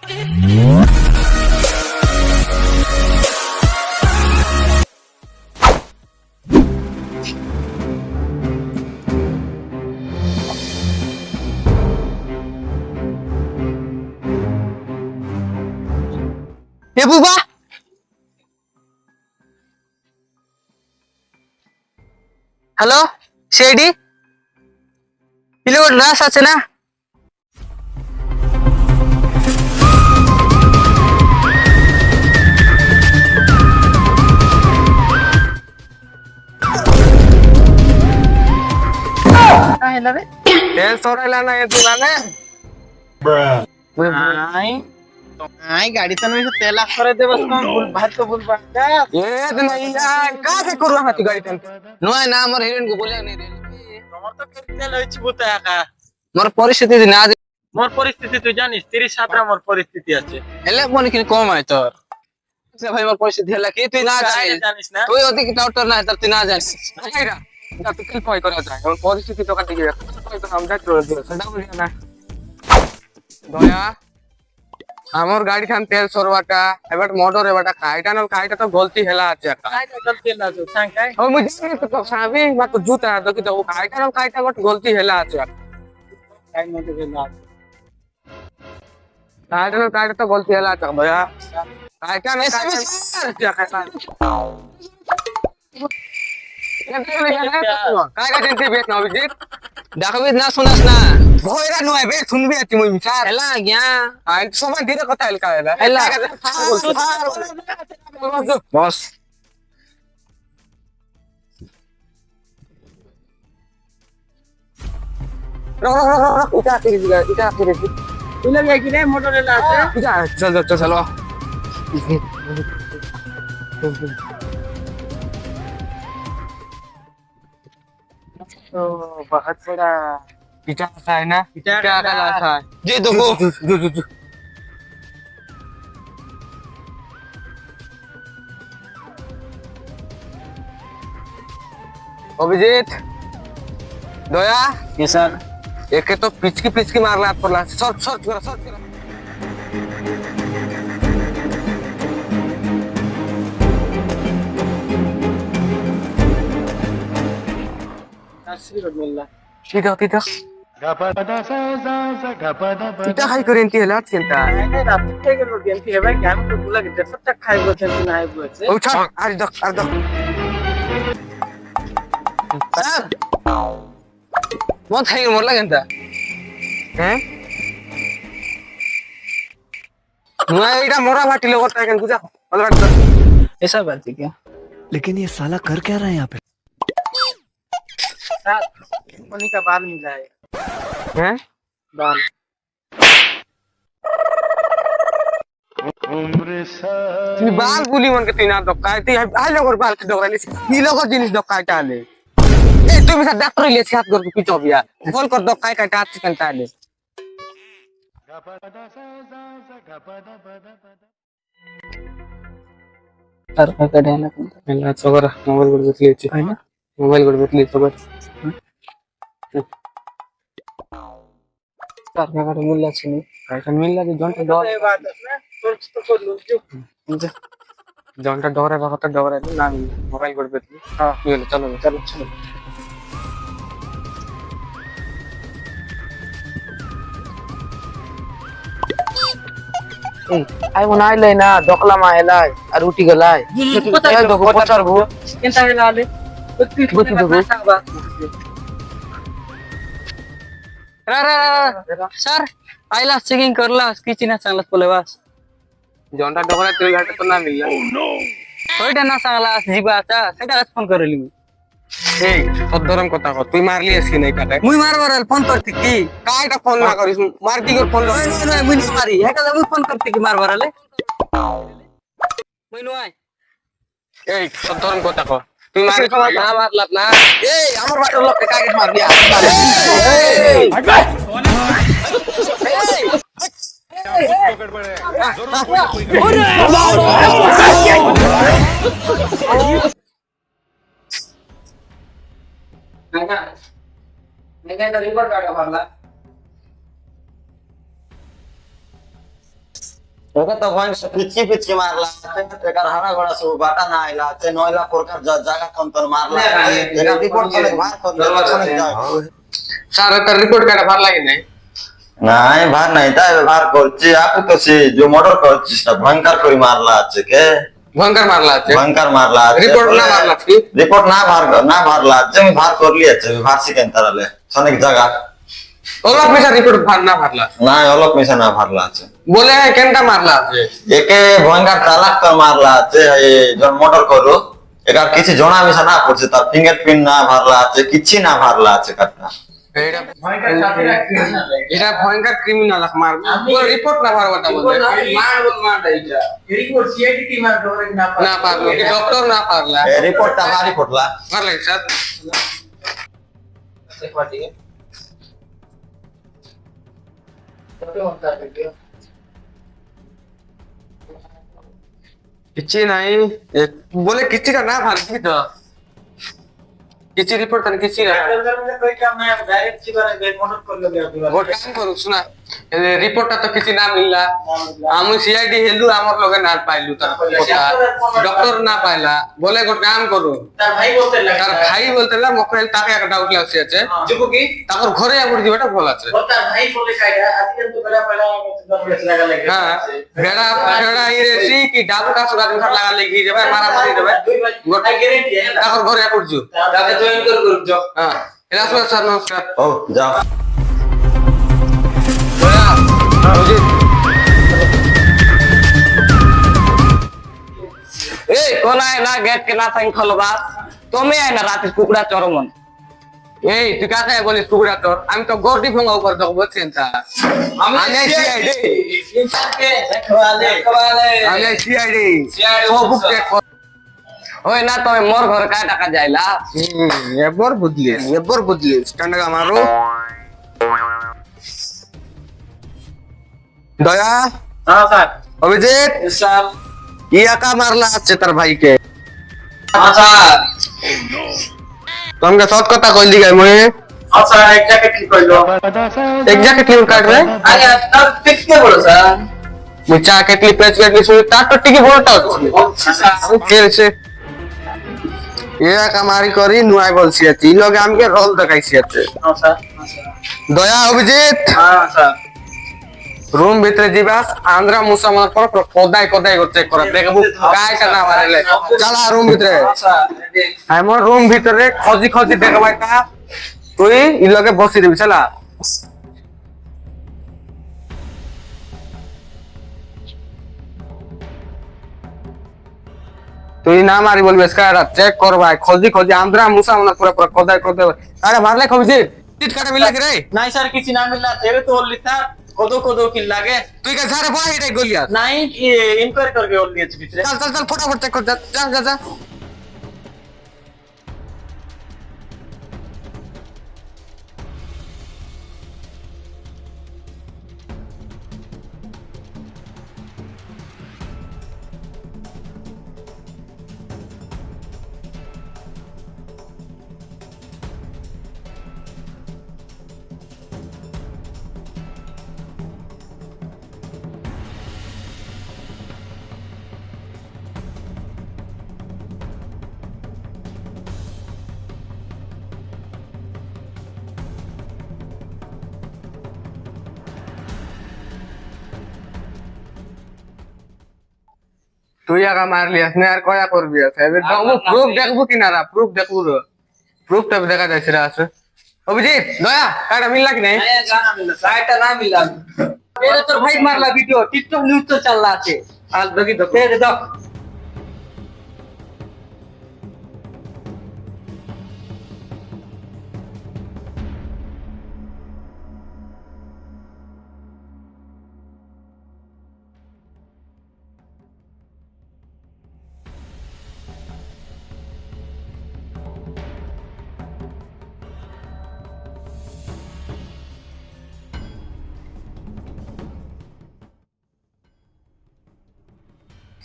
এ বুবা হ্যালো সেইডি ইলে রাস আছে না काहेला रे तेल सोडायला नाही तुला ना नाही नाही गाडी तर मी तेल करे दे बस भूल भात तो भूल भात येत नाही यार का काय करू हा ती गाडी नय ना আমার হিরোইন को बोले नहीं रे তোমার তো তেল হইছে বুতা একা মোর পরিস্থিতি না মোর পরিস্থিতি তুই জানিস 37 রা মোর পরিস্থিতি আছে এলে মনে কি কম হয় তোর সে ভাই মোর পরিস্থিতি হলা কি তুই না জানিস না তুই অধিক ডাক্তার না তুই না জানিস আইরা তুই কি কই করা যায় এখন পরিস্থিতি তো কাটি গিয়ে কই তো আমরা তো সেটা বলি না দয়া আমার গাড়ি খান তেল সরবাটা এবার মোটর এবারটা কাইটা না কাইটা তো গলতি হেলা আছে কাইটা গলতি হেলা আছে সাংকাই ও মুই জানি তো সাবি মা তো জুতা দেখি তো কাইটা না কাইটা গট গলতি হেলা আছে কাই মতে হেলা আছে কাইটা না কাইটা তো গলতি হেলা আছে দয়া কাইটা না কাইটা কাইটা চিন্তি বেশ না অভিজিৎ দেখবি না শুনাস না ভয়রা নয় বে শুনবি তুই মুই স্যার হেলা গিয়া আই সময় ধীরে কথা হেলকা হেলা বস এটা আখেরে তুই লাগে কি রে মোটর হেলা আছে চল চল চলো तो बहुत बड़ा पिटा का है ना पिटा का लाशा है जी देखो अभिजीत दया ये सर एक तो पिचकी मारला हाथ पड़ला शॉर्ट करो आशीर्वाद मिलला तीता खाई करेंती है लाट चिंता नाही रात्री काय गेलो गेमती हे बाई काम तो तुला घेतलं सत्ता खाय बोलते तू नाही बोलते ओ छा अर्ध सर बहुत खाई मोर लगेंता हैं नुआ एटा मोरा भाटी लगत है कुजा अलग ऐसा बात है क्या लेकिन ये साला कर क्या रहा है यहाँ पे उन्हीं का बाल मिला है हैं बाल ती बाल गुली मन के तीना दक्का ती आई लोगर बाल के डगरा लिस ती लोगर जिनिस दक्का टाले ए तू भी डॉक्टर ले साथ कर के पिचो बिया बोल कर दक्का काटा चिकन टाले तर का कढायला मेला सगर मोबाइल वर बसली है ना मोबाइल वर बसली सगर तर का कढ मुल्ला छनी पैसा मिल लगे जोंटा डर ए बात है ना तो कर लो जो जोंटा डर है वक्त डर है ना मोबाइल वर बसली हां ये चलो आई उनाई लेना दोकला माहेला और उठी गलाय ए दोको पचार भो केनता हेला ले बुती दोको सर आइला चेकिंग करला किची ना चांगला पोलेवास जोंटा डगरा तुई घाट तो ना मिलला ओइटा ना चांगला जीवाचा सेटा फोन करली मी ए सदरम কথা কর তুই মারলি এসকি নাই কাটে মুই মারবার ফোন করতে কি কাইটা ফোন না করিস মারতি কর ফোন না মুই না মারি এটা মুই ফোন করতে কি মারবার আলে মুই নয় এই সদরম কথা কর তুই মারি না মারলাত না এই আমার বাটর লোক কাইট মারবি এই रिपोर्ट काढा भरला ওকে তো ভয় পিচকি পিচকি মারলা একার হারা গড়া সব বাটা না আইলা তে নয়লা প্রকার জায়গা তন্তর মারলা এটা রিপোর্ট করে ভার করে স্যার তার রিপোর্ট কাটা ভালো লাগে নাই নাই ভার নাই তাই ভার করছি আপু তো সে যে মর্ডার করছিস না ভয়ঙ্কর করে মারলা আছে কে ভয়ঙ্কর মারলা আছে ভয়ঙ্কর মারলা আছে রিপোর্ট না মারলা কি রিপোর্ট না ভারলা আছে আমি ভার করলি আছে ভার শিখেন তারালে অনেক জায়গা ওলা পয়সা রিপোর্ট ভার না ভারলা না অলক মিশা না ভারলা আছে বলে কেনটা মারলা আছে একে ভয়ঙ্কর চালাক করে মারলা আছে এই জন মর্ডার করো একার কিছু জনা মিশা না করছে তার ফিঙ্গারপ্রিন্ট না ভারলা আছে কিছু না ভারলা আছে কাটনা এটা ভয়ঙ্কর ক্রিমিনাল মার রিপোর্ট না ভারবাটা বলে না পারলো কি ডক্টর না পারলা রিপোর্টটা ভারী ফুটলা পারলে স্যার किसी नहीं बोले किसी का ना भारती तो किसी रिपोर्ट तन किसी ना वो काम करो सुना रिपोर्ट तो किसी ना मिलला हम सीआईडी हेलु हमर लोगे ना पाइलु त डॉक्टर ना पाइला बोले को काम करो तार भाई बोलते ला मोकरेल ताके एक डाउट লাগছে আছে জুকু কি তারপর ঘরে আবার দিবাটা ভালো আছে তার ভাই বলে কাইডা আজকাল তো বেলা বেলা লাগা লাগে হ্যাঁ বেড়া বেড়া ইরেছি কি ডাবুটা সুগা দিন লাগা লাগি যাবে মারা মারি দেবে গোটা গ্যারান্টি তারপর ঘরে পড়জু তাকে জয়েন করব হ্যাঁ এরা স্যার নমস্কার ও যাও কোন আয় না গেট কে না সাইন খলবা তুমি আয় না রাতে কুকুড়া চরমন এই তুই কাকে বলিস কুকুড়া তোর আমি তো গর্দি ফঙ্গা উপর দেখো বলছেন তা আমি সিআইডি ইনসারকে আমি সিআইডি সব বুক চেক ওই না তুমি মোর ঘর কায় টাকা যাইলা এবার বুঝলিস টান্ডা মারো দয়া হ্যাঁ স্যার অভিজিৎ স্যার ইয়াকা মারলা আছে তার ভাইকে আচ্ছা তোমাকে সৎ কথা কইলি গাই মই আচ্ছা এক জায়গা ঠিক কইলো এক্স্যাক্টলি কাট রে আরে তার ঠিক কে বলো স্যার মই চা কেটলি পেজ কেটলি শুই তার তো টিকি বড়টা হচ্ছে আচ্ছা আমি খেলছে ইয়াকা মারি করি নুয়াই বলছি আছে ই লগে আমকে রোল দেখাইছি আছে আচ্ছা দয়া অভিজিৎ হ্যাঁ স্যার रूम भीतर जीवास आंध्रा मुसा मन पर कोदाई कोदाई को चेक करा देखबु काय करना मारेले चला रूम भीतर আচ্ছা हमर रूम भीतर रे खोजी खोजी देखबाई ता তুই ই লগে বসি দিবি চলা তুই না মারি বলবি স্কারা চেক কর ভাই खोजी खोजी आंध्रा मुसा मन पूरा पूरा कोदाई कोदाई अरे मारले खोजी টিট কাটা মিলা কি রে নাই স্যার কিছু না মিললা তেরে তো লিতা কদো কদো কি লাগে তুই কা সারে বয় এটাই গলিয়া নাই ইনকোয়ারি করবে ওর নিয়েছে ভিতরে চল চল চল ফটাফট চেক কর যা যা যা যা তুই আগা মারলি আসনে আর কয়া করবি আছে এবার দেখবো কিনারা প্রুফ দেখবো প্রুফটা দেখা যাচ্ছে রে আছে অভিজিৎ দয়া কাটা মিললা কি নাই জানা মিললা সাইটা না মিললা এরে তোর ভাই মারলা ভিডিও টিকটক নিউজ তো চাললা আছে আর দেখি তো এই দেখ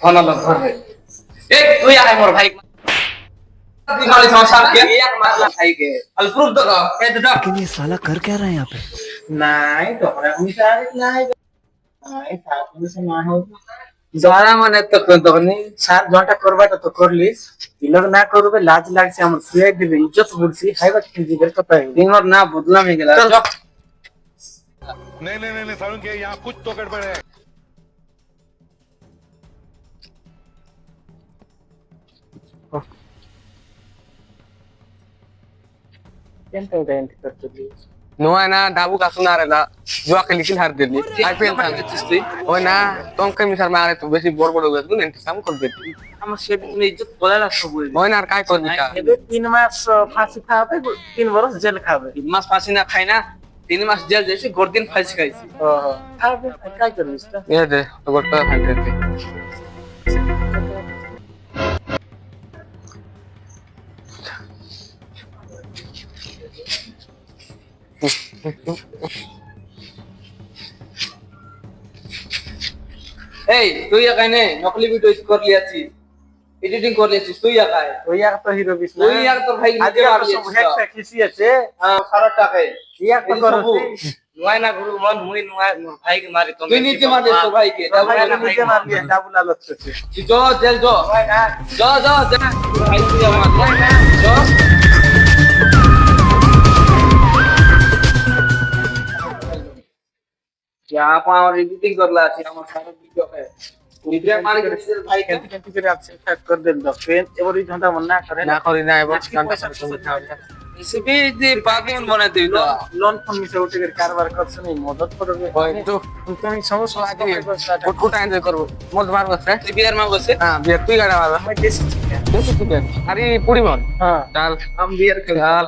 ए तू या मोर भाई दिखाली समस्या के एक मारला भाई के अल प्रूफ दो ए दो लेकिन ये साला कर क्या रहा है यहाँ पे नहीं तो हमरा हमेशा नहीं যারা মানে তো তখনই 7 ঘন্টা করবাটা তো করলিস ইলগ না করবে লাজ লাগছে আমার শুয়ে দিবে ইজ্জত বলছি হাইবা জিগের কথা দিনর না বদলাম হয়ে গেল नहीं नहीं नहीं नहीं सारुण के यहाँ कुछ तो गड़बड़ है নো হয় না ডাবু কাছু না রে না জুয়া খেলি কিল হার দিলি আইপিএল তুই ওই না তোমাকে মিশার মারে তো বেশি বড় বড় গেছ গুন এন্টি সাম করবে আমার সে তুমি ইজ্জত বলে লাগছো বলে ওই না আর কাই করবি কা 3 মাস ফাঁসি খাবে 3 বছর জেল খাবে 3 মাস ফাঁসি না খাই না 3 মাস জেল যাইছি গর্দিন ফাঁসি খাইছি খাবে কাই করবিস তো এ দে তো গোটা ফাঁসি দে এই তুই একাই নে নকলি ভিডিও করলি আছিস এডিটিং করলি আছিস তুই একাই ওই এক তো হিরো বিশ তুই আর তোর ভাই আজকে আর সব হ্যাকটা খিসি আছে হ্যাঁ সারা টাকায় এক তো করো নয় না গুরু মন মুই নয় ভাই কে মারি তুই নিজে মারিস তো ভাই কে নিজে মারলি ডাবল আলোচ করছে যো জেল যো যো যো ভাই তুই আমার যো क्या आप और एडिटिंग कर ला थी আমার সারা ভিডিও है ভিডিও মারি গেছে ভাই কে কেন করে আপনি ফ্যাক করে দেন তো ফ্রেন্ড এবার এই ঘন্টা মন না করে না করি না এবার ঘন্টা সময় খাওয়া রেসিপি দি পাগল বানাই দিই তো লোন ফোন মিশে উঠে করে কারবার করছ নি মদত করবে ওই তো তুমি সমস্যা লাগে কোটা এনজয় করব মদ মারব স্যার তুই বিয়ার মারব স্যার হ্যাঁ বিয়ার তুই গাড়া মারবা আমি দেশি চিকেন আরে পুরি মন হ্যাঁ চাল আম বিয়ার খেলাল